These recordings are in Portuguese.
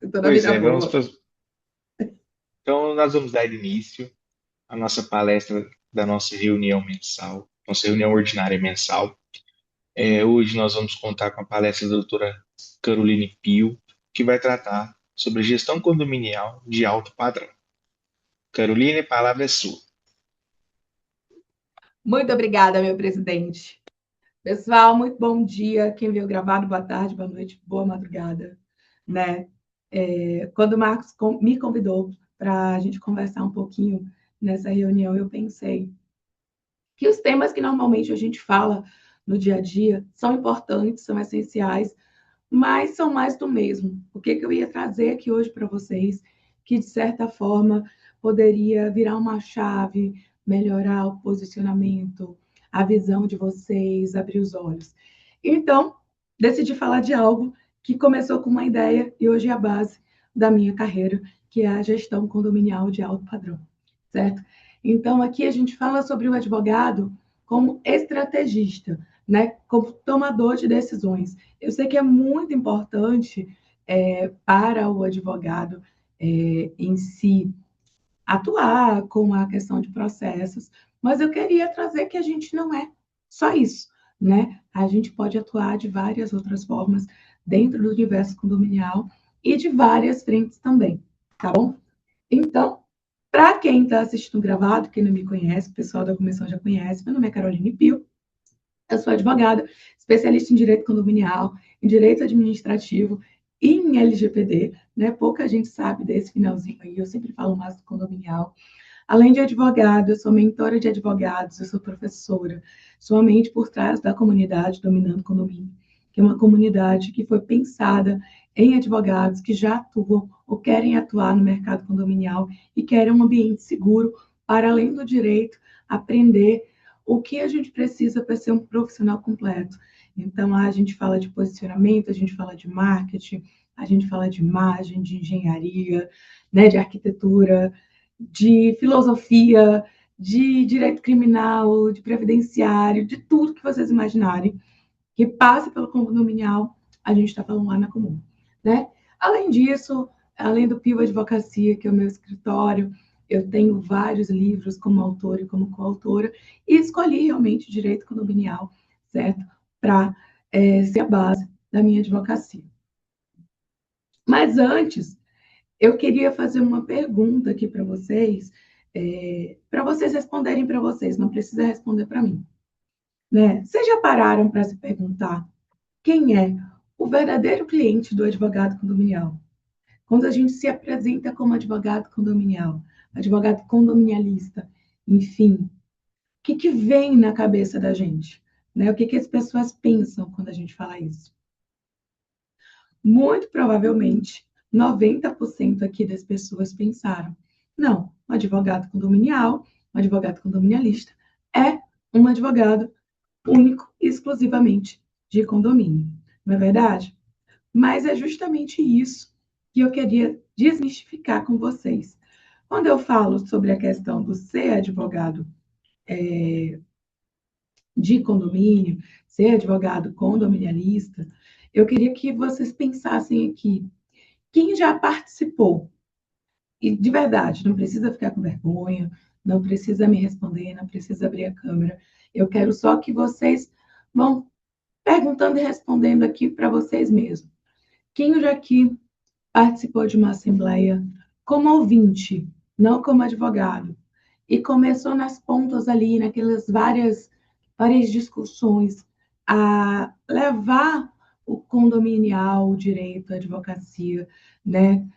Eu tô na Pois vida é, boa. então nós vamos dar início à nossa palestra da nossa reunião mensal, nossa reunião ordinária mensal. Hoje nós vamos contar com a palestra da doutora Caroline Pio, que vai tratar sobre gestão condominial de alto padrão. Caroline, a palavra é sua. Muito obrigada, meu presidente. Pessoal, muito bom dia. Quem veio gravado, boa tarde, boa noite, boa madrugada, né? Quando o Marcos me convidou para a gente conversar um pouquinho nessa reunião, eu pensei que os temas que normalmente a gente fala no dia a dia são importantes, são essenciais, mas são mais do mesmo. O que eu ia trazer aqui hoje para vocês, que de certa forma poderia virar uma chave, melhorar o posicionamento, a visão de vocês, abrir os olhos. Então, decidi falar de algo que começou com uma ideia e hoje é a base da minha carreira, que é a gestão condominial de alto padrão, certo? Então, aqui a gente fala sobre o advogado como estrategista, né, como tomador de decisões. Eu sei que é muito importante para o advogado em si atuar com a questão de processos, mas eu queria trazer que a gente não é só isso, né? A gente pode atuar de várias outras formas dentro do universo condominial e de várias frentes também, tá bom? Então, para quem está assistindo gravado, quem não me conhece, o pessoal da comissão já conhece, meu nome é Caroline Pio, eu sou advogada, especialista em direito condominial, em direito administrativo e em LGPD, né? Pouca gente sabe desse finalzinho aí, eu sempre falo mais do condominial. Além de advogada, eu sou mentora de advogados, eu sou professora, sou a mente por trás da comunidade Dominando Condomínio, que é uma comunidade que foi pensada em advogados que já atuam ou querem atuar no mercado condominial e querem um ambiente seguro para, além do direito, aprender o que a gente precisa para ser um profissional completo. Então, lá a gente fala de posicionamento, a gente fala de marketing, a gente fala de imagem, de engenharia, né, de arquitetura, de filosofia, de direito criminal, de previdenciário, de tudo que vocês imaginarem que passe pelo condominial, a gente está falando lá na comum, né? Além disso, além do Pio Advocacia, que é o meu escritório, eu tenho vários livros como autora e como coautora, e escolhi realmente direito condominial, certo? Para ser a base da minha advocacia. Mas antes, eu queria fazer uma pergunta aqui para vocês responderem para vocês, não precisa responder para mim. Né? Vocês já pararam para se perguntar quem é o verdadeiro cliente do advogado condominial? Quando a gente se apresenta como advogado condominial, advogado condominialista, enfim, o que vem na cabeça da gente? Né? O que as pessoas pensam quando a gente fala isso? Muito provavelmente, 90% aqui das pessoas pensaram: não, um advogado condominial, um advogado condominialista, é um advogado único e exclusivamente de condomínio. Não é verdade? Mas é justamente isso que eu queria desmistificar com vocês. Quando eu falo sobre a questão do ser advogado de condomínio, ser advogado condominialista, eu queria que vocês pensassem aqui, quem já participou? E de verdade, não precisa ficar com vergonha, não precisa me responder, não precisa abrir a câmera. Eu quero só que vocês vão perguntando e respondendo aqui para vocês mesmos. Quem já aqui participou de uma assembleia como ouvinte, não como advogado, e começou nas pontas ali, naquelas várias discussões, a levar o condominial, o direito, a advocacia, né,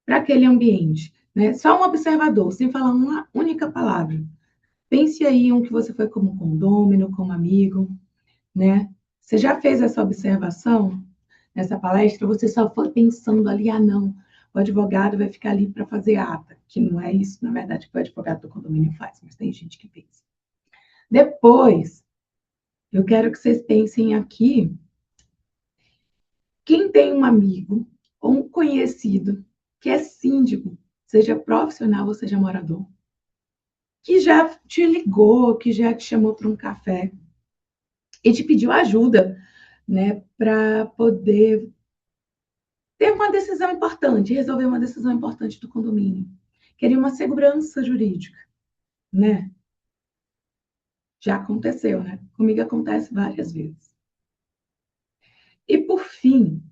para aquele ambiente. Né? Só um observador, sem falar uma única palavra. Pense aí um que você foi como condômino, como amigo, né? Você já fez essa observação nessa palestra? Você só foi pensando ali, ah, não, o advogado vai ficar ali para fazer ata, que não é isso, na verdade, que o advogado do condomínio faz, mas tem gente que pensa. Depois, eu quero que vocês pensem aqui, quem tem um amigo ou um conhecido que é síndico, seja profissional ou seja morador, que já te ligou, que já te chamou para um café e te pediu ajuda, né, para poder ter uma decisão importante, resolver uma decisão importante do condomínio. Queria uma segurança jurídica, né? Já aconteceu, né? Comigo acontece várias vezes. E por fim,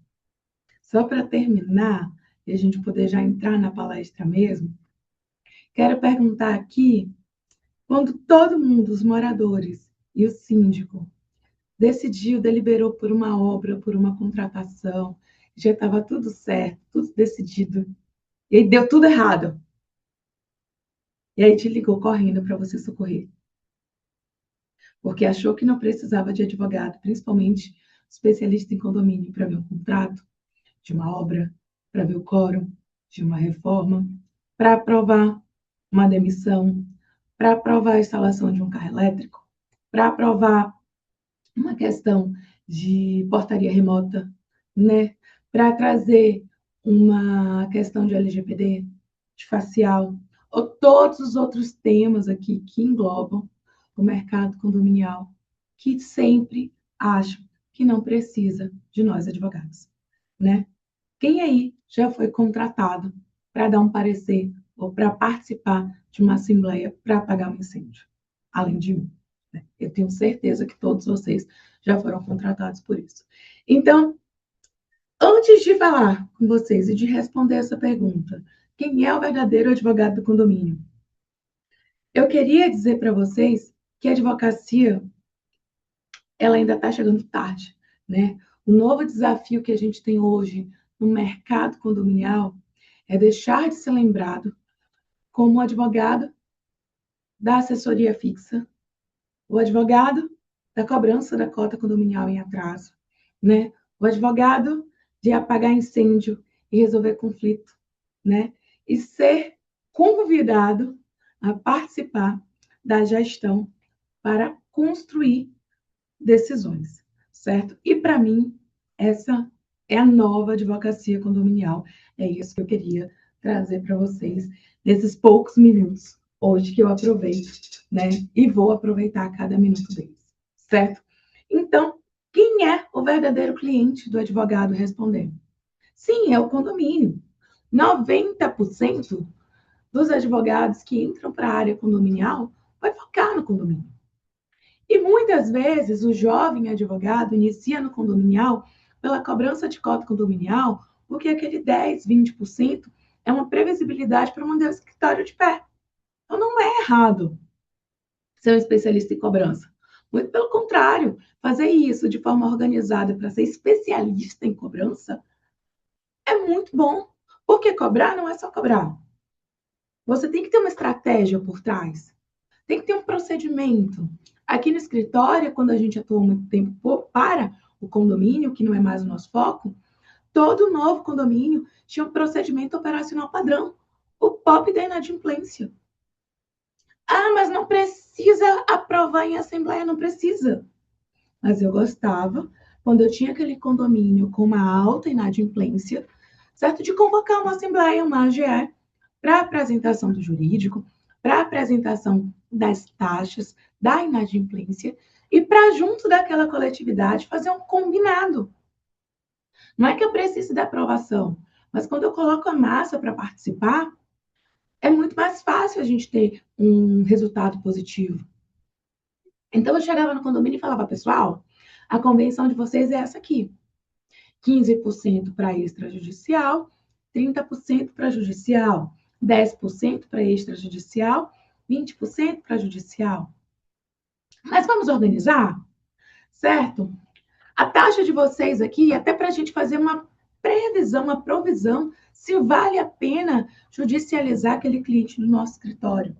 só para terminar, e a gente poder já entrar na palestra mesmo, quero perguntar aqui, quando todo mundo, os moradores e o síndico, decidiu, deliberou por uma obra, por uma contratação, já estava tudo certo, tudo decidido, e aí deu tudo errado. E aí te ligou correndo para você socorrer, porque achou que não precisava de advogado, principalmente especialista em condomínio, para ver um contrato de uma obra, para ver o quórum de uma reforma, para aprovar uma demissão, para aprovar a instalação de um carro elétrico, para aprovar uma questão de portaria remota, né? Para trazer uma questão de LGPD, de facial, ou todos os outros temas aqui que englobam o mercado condominial, que sempre acham que não precisa de nós advogados, né? Quem aí já foi contratado para dar um parecer ou para participar de uma assembleia para apagar um incêndio? Além de mim, né? Eu tenho certeza que todos vocês já foram contratados por isso. Então, antes de falar com vocês e de responder essa pergunta, quem é o verdadeiro advogado do condomínio? Eu queria dizer para vocês que a advocacia ela ainda está chegando tarde, né? O novo desafio que a gente tem hoje no mercado condominial é deixar de ser lembrado como o advogado da assessoria fixa, o advogado da cobrança da cota condominial em atraso, né? O advogado de apagar incêndio e resolver conflito, né? E ser convidado a participar da gestão para construir decisões, certo? E para mim, essa é a nova advocacia condominial. É isso que eu queria trazer para vocês nesses poucos minutos hoje que eu aproveito, né? E vou aproveitar cada minuto deles, certo? Então, quem é o verdadeiro cliente do advogado respondendo? Sim, é o condomínio. 90% dos advogados que entram para a área condominial vai focar no condomínio. E muitas vezes o jovem advogado inicia no condominial pela cobrança de cota condominial, porque aquele 10, 20% é uma previsibilidade para manter o escritório de pé. Então não é errado ser um especialista em cobrança. Muito pelo contrário, fazer isso de forma organizada para ser especialista em cobrança é muito bom. Porque cobrar não é só cobrar. Você tem que ter uma estratégia por trás. Tem que ter um procedimento. Aqui no escritório, quando a gente atua muito tempo para o condomínio, que não é mais o nosso foco, todo novo condomínio tinha um procedimento operacional padrão, o POP da inadimplência. Ah, mas não precisa aprovar em assembleia, não precisa. Mas eu gostava, quando eu tinha aquele condomínio com uma alta inadimplência, certo? De convocar uma assembleia, uma AGE, para apresentação do jurídico, para apresentação das taxas, da inadimplência, e para, junto daquela coletividade, fazer um combinado. Não é que eu precise da aprovação, mas quando eu coloco a massa para participar, é muito mais fácil a gente ter um resultado positivo. Então, eu chegava no condomínio e falava, pessoal, a convenção de vocês é essa aqui. 15% para extrajudicial, 30% para judicial, 10% para extrajudicial, 20% para judicial. Mas vamos organizar, certo? A taxa de vocês aqui, até para a gente fazer uma previsão, uma provisão, se vale a pena judicializar aquele cliente no nosso escritório.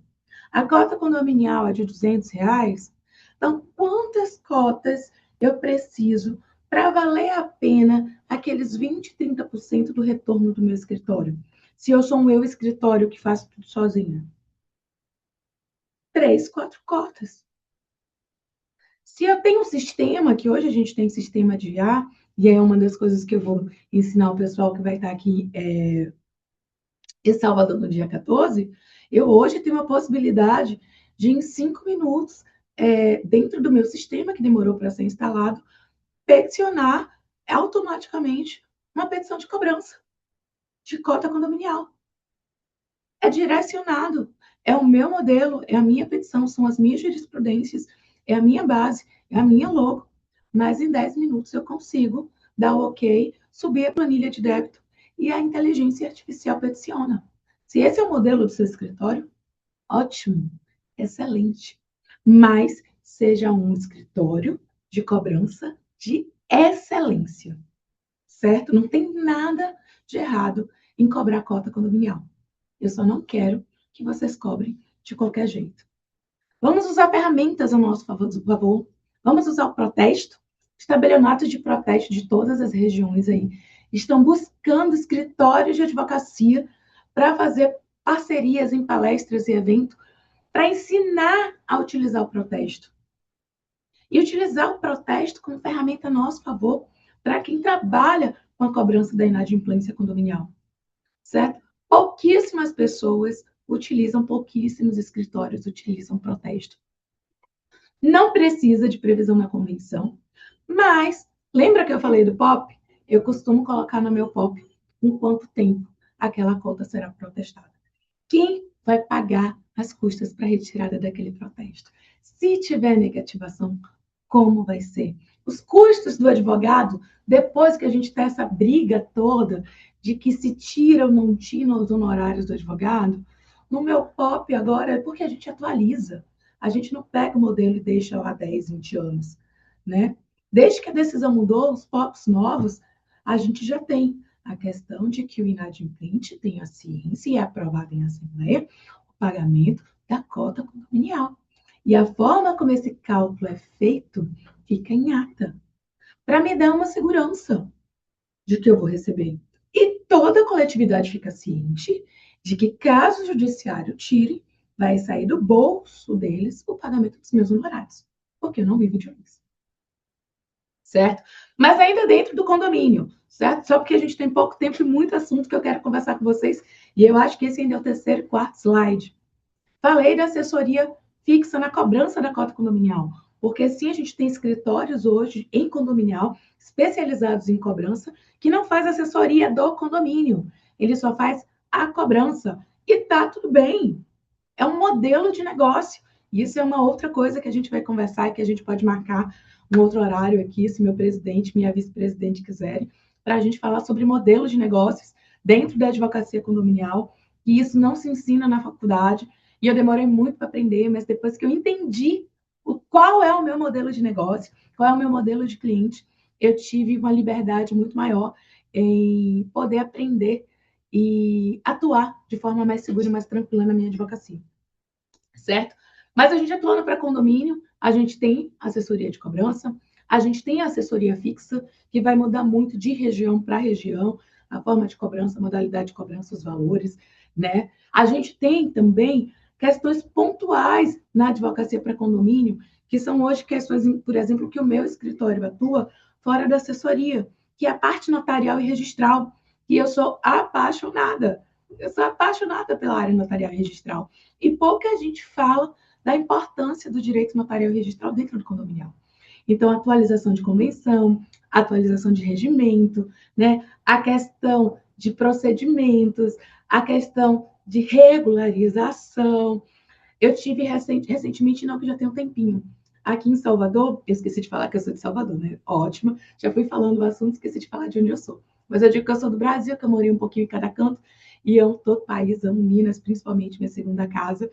A cota condominial é de R$ 200. Então, quantas cotas eu preciso para valer a pena aqueles 20, 30% do retorno do meu escritório? Se eu sou um eu escritório que faço tudo sozinha. 3, 4 cotas. Se eu tenho um sistema, que hoje a gente tem sistema de IA, e é uma das coisas que eu vou ensinar o pessoal que vai estar aqui em Salvador no dia 14, eu hoje tenho a possibilidade de, em 5 minutos, dentro do meu sistema, que demorou para ser instalado, peticionar automaticamente uma petição de cobrança de cota condominial. É direcionado, é o meu modelo, é a minha petição, são as minhas jurisprudências, é a minha base, é a minha logo. Mas em 10 minutos eu consigo dar o ok, subir a planilha de débito e a inteligência artificial peticiona. Se esse é o modelo do seu escritório, ótimo, excelente. Mas seja um escritório de cobrança de excelência, certo? Não tem nada de errado em cobrar cota condominial. Eu só não quero que vocês cobrem de qualquer jeito. Vamos usar ferramentas a nosso favor. Vamos usar o protesto. Os tabelionatos de protesto de todas as regiões aí estão buscando escritórios de advocacia para fazer parcerias em palestras e eventos para ensinar a utilizar o protesto. E utilizar o protesto como ferramenta a nosso favor para quem trabalha com a cobrança da inadimplência condominial. Certo? Pouquíssimas pessoas utilizam, pouquíssimos escritórios utilizam protesto. Não precisa de previsão na convenção, mas lembra que eu falei do POP? Eu costumo colocar no meu POP em quanto tempo aquela cota será protestada. Quem vai pagar as custas para a retirada daquele protesto? Se tiver negativação, como vai ser? Os custos do advogado, depois que a gente tem essa briga toda de que se tira ou não tira os honorários do advogado, no meu POP agora é porque a gente atualiza. A gente não pega o modelo e deixa lá 10, 20 anos, né? Desde que a decisão mudou, os POPs novos, a gente já tem a questão de que o inadimplente tem a ciência e é aprovado em assembleia o pagamento da cota condominial. E a forma como esse cálculo é feito fica em ata, para me dar uma segurança de que eu vou receber. E toda a coletividade fica ciente de que, caso o judiciário tire, vai sair do bolso deles o pagamento dos meus honorários, porque eu não vivo de horas. Certo? Mas ainda dentro do condomínio, certo? Só porque a gente tem pouco tempo e muito assunto que eu quero conversar com vocês, e eu acho que esse ainda é o terceiro e quarto slide. Falei da assessoria fixa na cobrança da cota condominial, porque sim, a gente tem escritórios hoje em condominial especializados em cobrança que não faz assessoria do condomínio, ele só faz a cobrança e tá tudo bem. É um modelo de negócio. Isso é uma outra coisa que a gente vai conversar e que a gente pode marcar um outro horário aqui, se meu presidente, minha vice-presidente quiserem, para a gente falar sobre modelos de negócios dentro da advocacia condominial, e isso não se ensina na faculdade, e eu demorei muito para aprender, mas depois que eu entendi qual é o meu modelo de negócio, qual é o meu modelo de cliente, eu tive uma liberdade muito maior em poder aprender e atuar de forma mais segura e mais tranquila na minha advocacia. Certo? Mas a gente atuando para condomínio, a gente tem assessoria de cobrança, a gente tem assessoria fixa, que vai mudar muito de região para região, a forma de cobrança, a modalidade de cobrança, os valores, né? A gente tem também questões pontuais na advocacia para condomínio, que são hoje questões, por exemplo, que o meu escritório atua fora da assessoria, que é a parte notarial e registral, e eu sou apaixonada. Eu sou apaixonada pela área notarial e registral. E pouca gente fala da importância do direito notarial e registral dentro do condominial. Então, atualização de convenção, atualização de regimento, né? A questão de procedimentos, a questão de regularização. Eu tive recentemente, não, que já tem um tempinho, aqui em Salvador, eu esqueci de falar que eu sou de Salvador, né? Ótimo, já fui falando o assunto, esqueci de falar de onde eu sou. Mas eu digo que eu sou do Brasil, que eu morei um pouquinho em cada canto, e amo todo o país, amo Minas, principalmente minha segunda casa,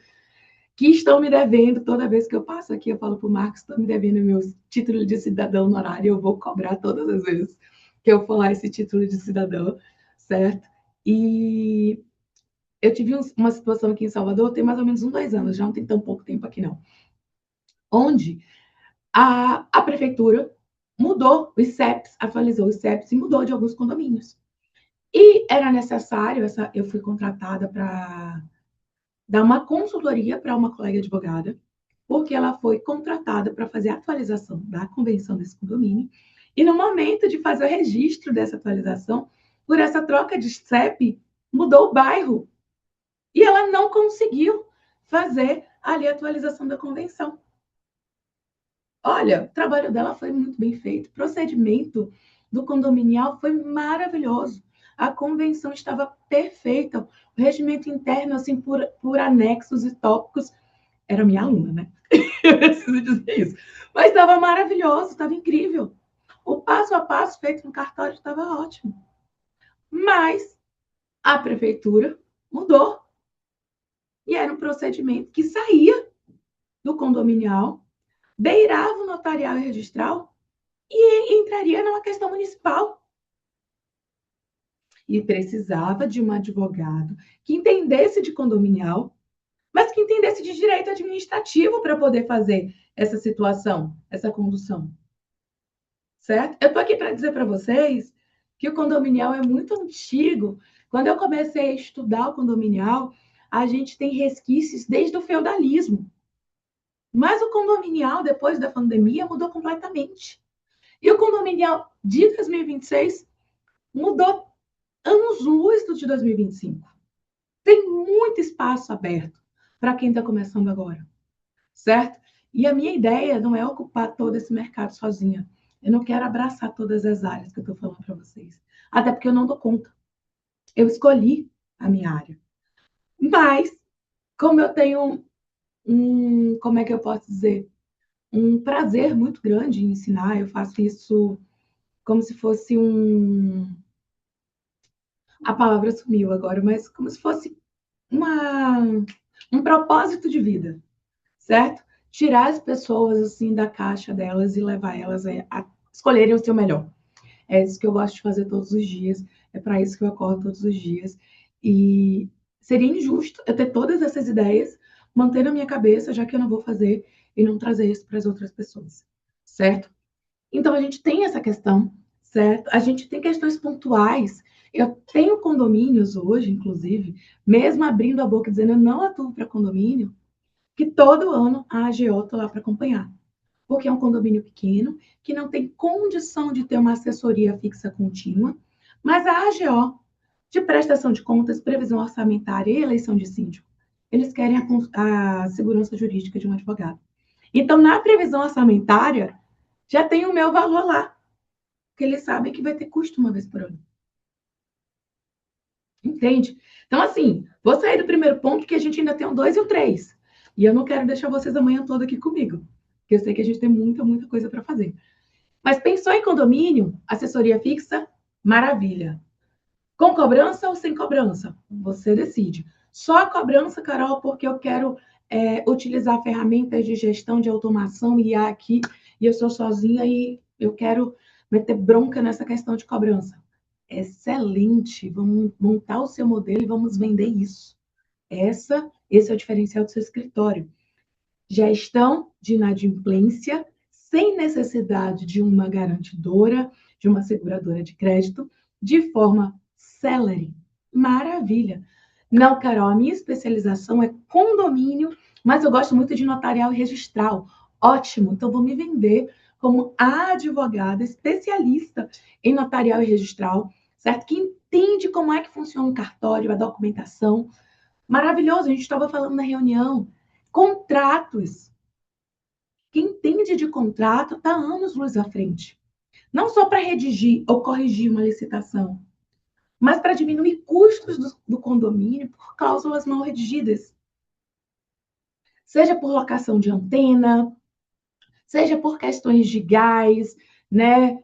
que estão me devendo, toda vez que eu passo aqui, eu falo para o Marcos, estão me devendo meus títulos de cidadão honorário, eu vou cobrar todas as vezes que eu for lá esse título de cidadão, certo? E eu tive uma situação aqui em Salvador, tem mais ou menos 2 anos, já não tem tão pouco tempo aqui não, onde a prefeitura mudou os CEPs, atualizou os CEPs e mudou de alguns condomínios. E era necessário, eu fui contratada para dar uma consultoria para uma colega advogada, porque ela foi contratada para fazer a atualização da convenção desse condomínio, e no momento de fazer o registro dessa atualização, por essa troca de CEP, mudou o bairro, e ela não conseguiu fazer ali a atualização da convenção. Olha, o trabalho dela foi muito bem feito. O procedimento do condominial foi maravilhoso. A convenção estava perfeita. O regimento interno, assim, por anexos e tópicos, era minha aluna, né? Eu preciso dizer isso. Mas estava maravilhoso, estava incrível. O passo a passo feito no cartório estava ótimo. Mas a prefeitura mudou. E era um procedimento que saía do condominial, beirava o notarial e registral e entraria numa questão municipal. E precisava de um advogado que entendesse de condominial, mas que entendesse de direito administrativo para poder fazer essa situação, essa condução. Certo? Eu estou aqui para dizer para vocês que o condominial é muito antigo. Quando eu comecei a estudar o condominial, a gente tem resquícios desde o feudalismo. Mas o condominial, depois da pandemia, mudou completamente. E o condominial de 2026 mudou anos-luz do de 2025. Tem muito espaço aberto para quem está começando agora, certo? E a minha ideia não é ocupar todo esse mercado sozinha. Eu não quero abraçar todas as áreas que eu estou falando para vocês. Até porque eu não dou conta. Eu escolhi a minha área. Mas, como eu tenho como é que eu posso dizer? Um prazer muito grande em ensinar, eu faço isso como se fosse a palavra sumiu agora, mas como se fosse uma, um propósito de vida, certo? Tirar as pessoas assim da caixa delas e levar elas a escolherem o seu melhor. É isso que eu gosto de fazer todos os dias, é para isso que eu acordo todos os dias. E seria injusto eu ter todas essas ideias, manter na minha cabeça, já que eu não vou fazer e não trazer isso para as outras pessoas, certo? Então, a gente tem essa questão, certo? A gente tem questões pontuais. Eu tenho condomínios hoje, inclusive, mesmo abrindo a boca dizendo eu não atuo para condomínio, que todo ano a AGO está lá para acompanhar. Porque é um condomínio pequeno, que não tem condição de ter uma assessoria fixa contínua, mas a AGO, de prestação de contas, previsão orçamentária e eleição de síndico, eles querem a segurança jurídica de um advogado. Então, na previsão orçamentária, já tem o meu valor lá, porque eles sabem que vai ter custo uma vez por ano. Entende? Então, assim, vou sair do primeiro ponto que a gente ainda tem um 2 e um 3. E eu não quero deixar vocês amanhã toda aqui comigo, porque eu sei que a gente tem muita, muita coisa para fazer. Mas pensou em condomínio, assessoria fixa, maravilha. Com cobrança ou sem cobrança? Você decide. Só a cobrança, Carol, porque eu quero utilizar ferramentas de gestão de automação e IA aqui, e eu sou sozinha e eu quero meter bronca nessa questão de cobrança. Excelente! Vamos montar o seu modelo e vamos vender isso. Esse é o diferencial do seu escritório. Gestão de inadimplência sem necessidade de uma garantidora, de uma seguradora de crédito, de forma célere. Maravilha! Não, Carol, a minha especialização é condomínio, mas eu gosto muito de notarial e registral. Ótimo! Então, vou me vender como a advogada especialista em notarial e registral, certo? Que entende como é que funciona um cartório, a documentação. Maravilhoso! A gente estava falando na reunião. Contratos. Quem entende de contrato está anos luz à frente. Não só para redigir ou corrigir uma licitação, mas para diminuir custos do condomínio por cláusulas mal redigidas. Seja por locação de antena, seja por questões de gás, né?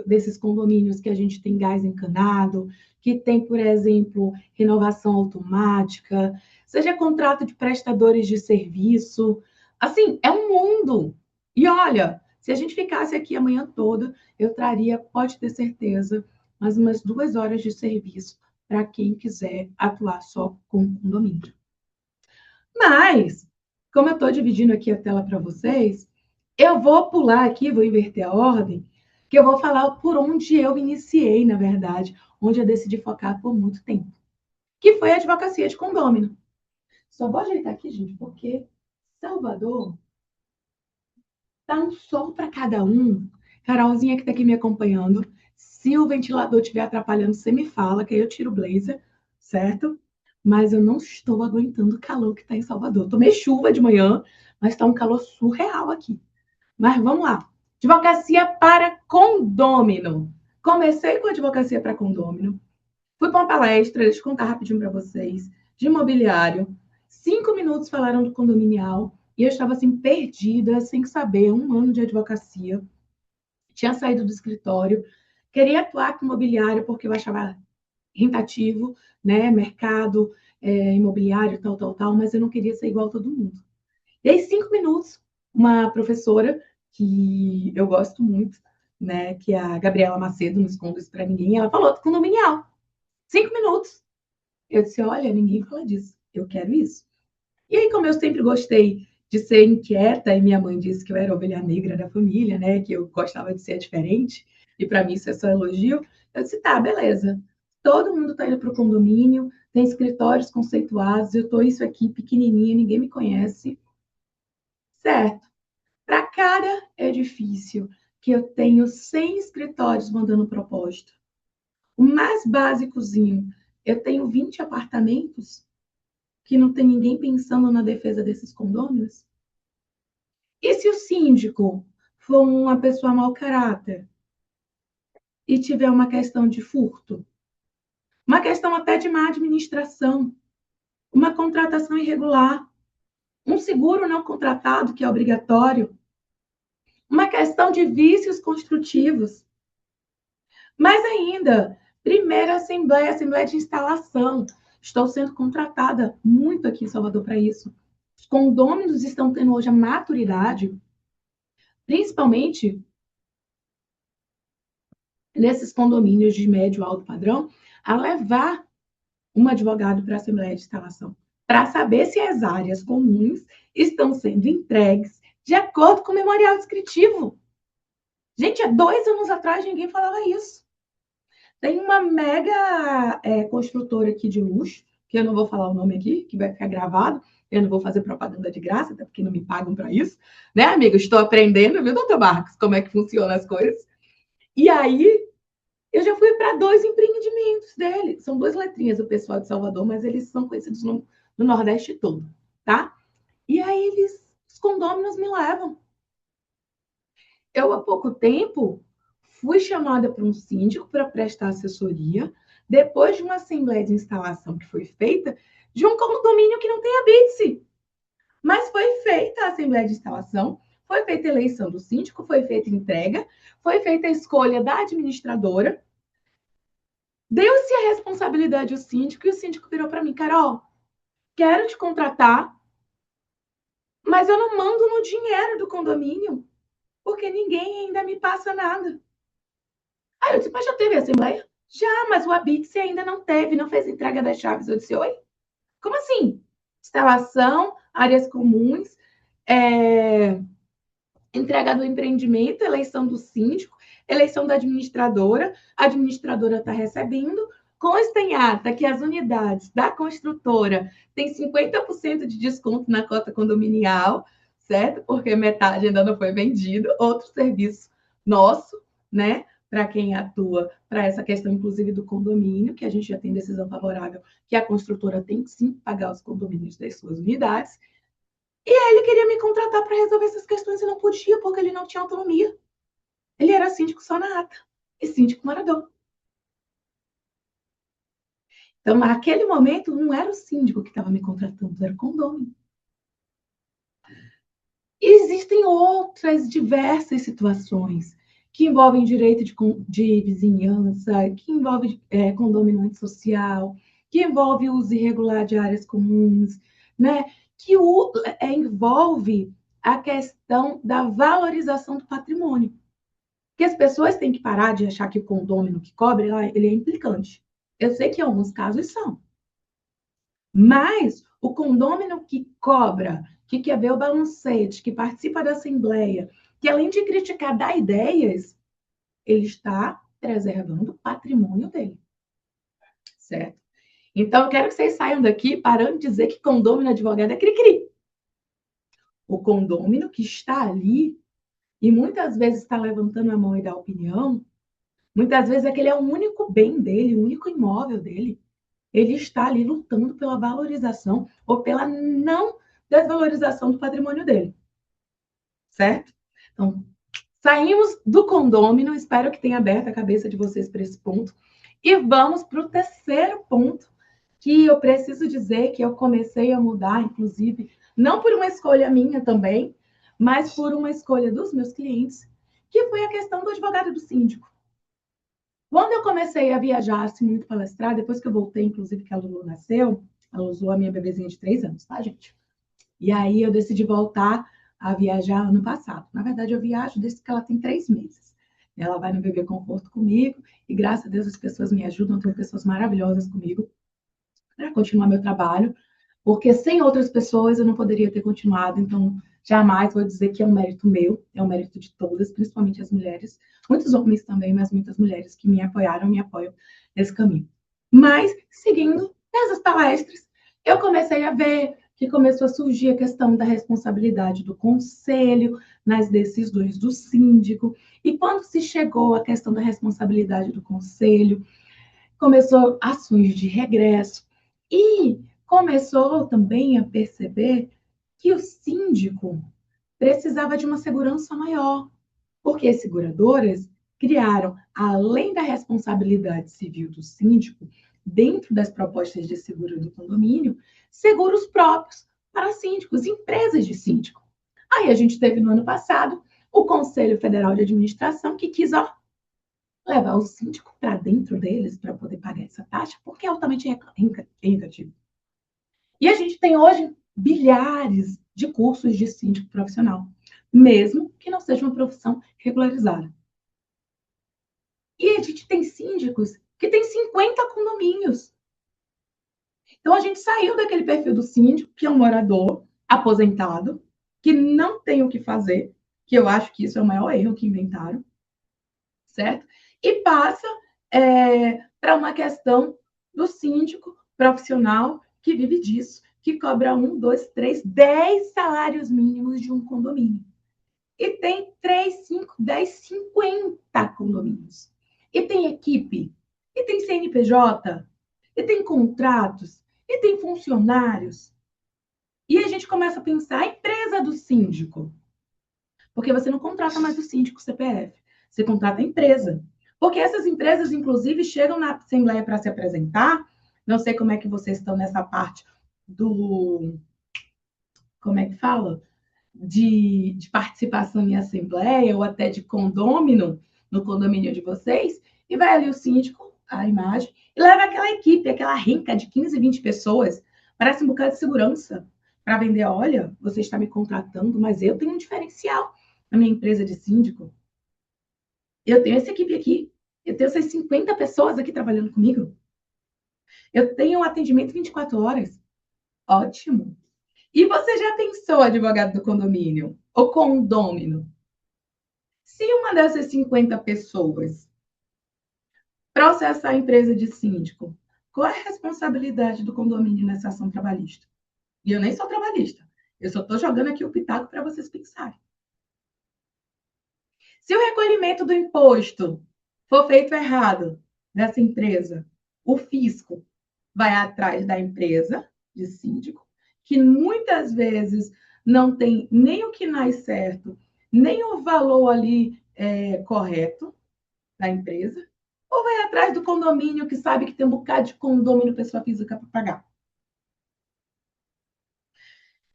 Desses condomínios que a gente tem gás encanado, que tem, por exemplo, renovação automática, seja contrato de prestadores de serviço. Assim, é um mundo. E olha, se a gente ficasse aqui a manhã toda, eu traria, pode ter certeza, mais umas 2 horas de serviço para quem quiser atuar só com condomínio. Mas, como eu estou dividindo aqui a tela para vocês, eu vou pular aqui, vou inverter a ordem, que eu vou falar por onde eu iniciei, na verdade, onde eu decidi focar por muito tempo, que foi a advocacia de condômino. Só vou ajeitar aqui, gente, porque Salvador tá um sol para cada um. Carolzinha que está aqui me acompanhando, se o ventilador estiver atrapalhando, você me fala, que aí eu tiro o blazer, certo? Mas eu não estou aguentando o calor que está em Salvador. Tomei chuva de manhã, mas está um calor surreal aqui. Mas vamos lá. Advocacia para condômino. Comecei com advocacia para condômino. Fui para uma palestra, deixa eu contar rapidinho para vocês, de imobiliário. 5 minutos falaram do condominial e eu estava assim, perdida, sem saber, 1 ano de advocacia. Tinha saído do escritório, queria atuar com imobiliário porque eu achava rentativo, né? Mercado imobiliário, tal, mas eu não queria ser igual a todo mundo. E aí, 5 minutos, uma professora que eu gosto muito, né? Que é a Gabriela Macedo, não escondo isso para ninguém, ela falou do condominial. 5 minutos. Eu disse, olha, ninguém fala disso, eu quero isso. E aí, como eu sempre gostei de ser inquieta, e minha mãe disse que eu era a ovelha negra da família, né? Que eu gostava de ser diferente, e para mim isso é só elogio, eu disse, tá, beleza. Todo mundo está indo para o condomínio, tem escritórios conceituados, eu estou isso aqui pequenininha, ninguém me conhece. Certo. Para cada edifício que eu tenho 100 escritórios mandando proposta, o mais básicozinho, eu tenho 20 apartamentos, que não tem ninguém pensando na defesa desses condôminos? E se o síndico for uma pessoa mau caráter e tiver uma questão de furto, uma questão até de má administração, uma contratação irregular, um seguro não contratado que é obrigatório, uma questão de vícios construtivos, mais ainda, primeira assembleia, assembleia de instalação. Estou sendo contratada muito aqui em Salvador para isso. Os condôminos estão tendo hoje a maturidade, principalmente nesses condomínios de médio alto padrão, a levar um advogado para a Assembleia de Instalação, para saber se as áreas comuns estão sendo entregues de acordo com o memorial descritivo. Gente, há 2 anos atrás ninguém falava isso. Tem uma mega construtora aqui de luxo, que eu não vou falar o nome aqui, que vai ficar gravado, eu não vou fazer propaganda de graça, até porque não me pagam para isso, né, amigo? Estou aprendendo, viu, doutor Marcos, como é que funcionam as coisas. E aí, eu já fui para 2 empreendimentos dele. São 2 letrinhas o pessoal de Salvador, mas eles são conhecidos no Nordeste todo, tá? E aí os condôminos me levam. Eu, há pouco tempo, fui chamada por um síndico para prestar assessoria, depois de uma assembleia de instalação que foi feita, de um condomínio que não tem habite. Mas foi feita a assembleia de instalação, foi feita a eleição do síndico, foi feita a entrega, foi feita a escolha da administradora, deu-se a responsabilidade ao síndico e o síndico virou para mim, Carol, quero te contratar, mas eu não mando no dinheiro do condomínio, porque ninguém ainda me passa nada. Aí eu disse, mas já teve assembleia? Já, mas o Abitse ainda não teve, não fez entrega das chaves. Eu disse, oi? Como assim? Instalação, áreas comuns, entrega do empreendimento, eleição do síndico, eleição da administradora, a administradora está recebendo, consta em ata que as unidades da construtora têm 50% de desconto na cota condominial, certo? Porque metade ainda não foi vendido, outro serviço nosso, né? Para quem atua para essa questão, inclusive, do condomínio, que a gente já tem decisão favorável, que a construtora tem que sim pagar os condomínios das suas unidades. E ele queria me contratar para resolver essas questões e não podia, porque ele não tinha autonomia. Ele era síndico só na ata e síndico morador. Então, naquele momento, não era o síndico que estava me contratando, era o condomínio. E existem outras diversas situações que envolvem direito de vizinhança, que envolve condomínio antissocial, que envolve uso irregular de áreas comuns, né? Que envolve a questão da valorização do patrimônio. Porque as pessoas têm que parar de achar que o condômino que cobra, ele é implicante. Eu sei que em alguns casos são. Mas o condômino que cobra, que quer ver o balancete, que participa da assembleia, que além de criticar, dá ideias, ele está preservando o patrimônio dele. Certo? Então, eu quero que vocês saiam daqui parando de dizer que condômino advogado é cri-cri. O condômino que está ali e muitas vezes está levantando a mão e dá opinião, muitas vezes aquele é o único bem dele, o único imóvel dele. Ele está ali lutando pela valorização ou pela não desvalorização do patrimônio dele. Certo? Então, saímos do condômino, espero que tenha aberto a cabeça de vocês para esse ponto. E vamos para o terceiro ponto, que eu preciso dizer que eu comecei a mudar, inclusive, não por uma escolha minha também, mas por uma escolha dos meus clientes, que foi a questão do advogado e do síndico. Quando eu comecei a viajar, assim, muito palestrar, depois que eu voltei, inclusive, que a Lulu nasceu, ela usou a minha bebezinha de 3 anos, tá, gente? E aí eu decidi voltar a viajar ano passado. Na verdade, eu viajo desde que ela tem 3 meses. Ela vai no Bebê Conforto comigo e, graças a Deus, as pessoas me ajudam. Tenho pessoas maravilhosas comigo para continuar meu trabalho, porque sem outras pessoas eu não poderia ter continuado. Então, jamais vou dizer que é um mérito meu, é um mérito de todas, principalmente as mulheres. Muitos homens também, mas muitas mulheres que me apoiaram e me apoiam nesse caminho. Mas, seguindo essas palestras, eu comecei a ver que começou a surgir a questão da responsabilidade do conselho nas decisões do síndico. E quando se chegou à questão da responsabilidade do conselho, começou ações de regresso e começou também a perceber que o síndico precisava de uma segurança maior, porque as seguradoras criaram, além da responsabilidade civil do síndico, dentro das propostas de seguro do condomínio, seguros próprios para síndicos, empresas de síndico. Aí a gente teve no ano passado o Conselho Federal de Administração que quis levar o síndico para dentro deles para poder pagar essa taxa, porque é altamente recativo. E a gente tem hoje bilhares de cursos de síndico profissional, mesmo que não seja uma profissão regularizada. E a gente tem síndicos que têm 50 condomínios. Então, a gente saiu daquele perfil do síndico, que é um morador aposentado, que não tem o que fazer, que eu acho que isso é o maior erro que inventaram, certo? E passa para uma questão do síndico profissional que vive disso, que cobra 1, 2, 3, 10 salários mínimos de um condomínio. E tem 3, 5, 10, 50 condomínios. E tem equipe, e tem CNPJ, e tem contratos, e tem funcionários. E a gente começa a pensar a empresa do síndico. Porque você não contrata mais o síndico CPF, você contrata a empresa. Porque essas empresas, inclusive, chegam na Assembleia para se apresentar. Não sei como é que vocês estão nessa parte do. Como é que fala? De participação em Assembleia ou até de condômino, no condomínio de vocês. E vai ali o síndico, a imagem, e leva aquela equipe, aquela rinca de 15, 20 pessoas. Parece um bocado de segurança para vender. Olha, você está me contratando, mas eu tenho um diferencial na minha empresa de síndico. Eu tenho essa equipe aqui. Eu tenho essas 50 pessoas aqui trabalhando comigo. Eu tenho um atendimento 24 horas. Ótimo. E você já pensou, advogado do condomínio? Ou condômino? Se uma dessas 50 pessoas processar a empresa de síndico, qual é a responsabilidade do condomínio nessa ação trabalhista? E eu nem sou trabalhista. Eu só estou jogando aqui o pitaco para vocês pensarem. Se o recolhimento do imposto for feito errado nessa empresa, o fisco vai atrás da empresa de síndico, que muitas vezes não tem nem o KNAI certo, nem o valor ali correto da empresa, ou vai atrás do condomínio que sabe que tem um bocado de condomínio pessoa física para pagar.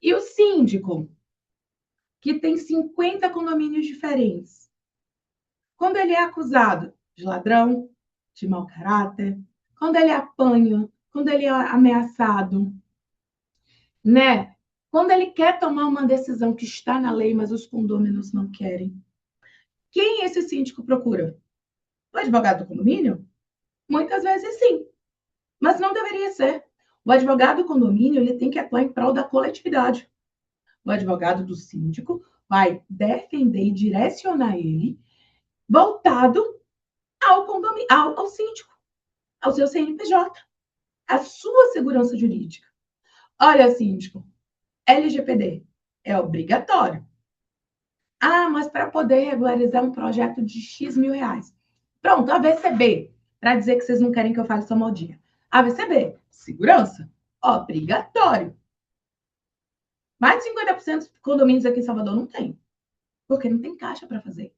E o síndico, que tem 50 condomínios diferentes, quando ele é acusado de ladrão, de mau caráter, quando ele apanha, quando ele é ameaçado, né? Quando ele quer tomar uma decisão que está na lei, mas os condôminos não querem. Quem esse síndico procura? O advogado do condomínio? Muitas vezes sim, mas não deveria ser. O advogado do condomínio ele tem que atuar em prol da coletividade. O advogado do síndico vai defender e direcionar ele voltado ao condomínio, ao síndico, ao seu CNPJ, à sua segurança jurídica. Olha, síndico, LGPD é obrigatório. Ah, mas para poder regularizar um projeto de X mil reais. Pronto, AVCB, para dizer que vocês não querem que eu fale só modinha. AVCB, segurança, obrigatório. Mais de 50% dos condomínios aqui em Salvador não tem. Porque não tem caixa para fazer.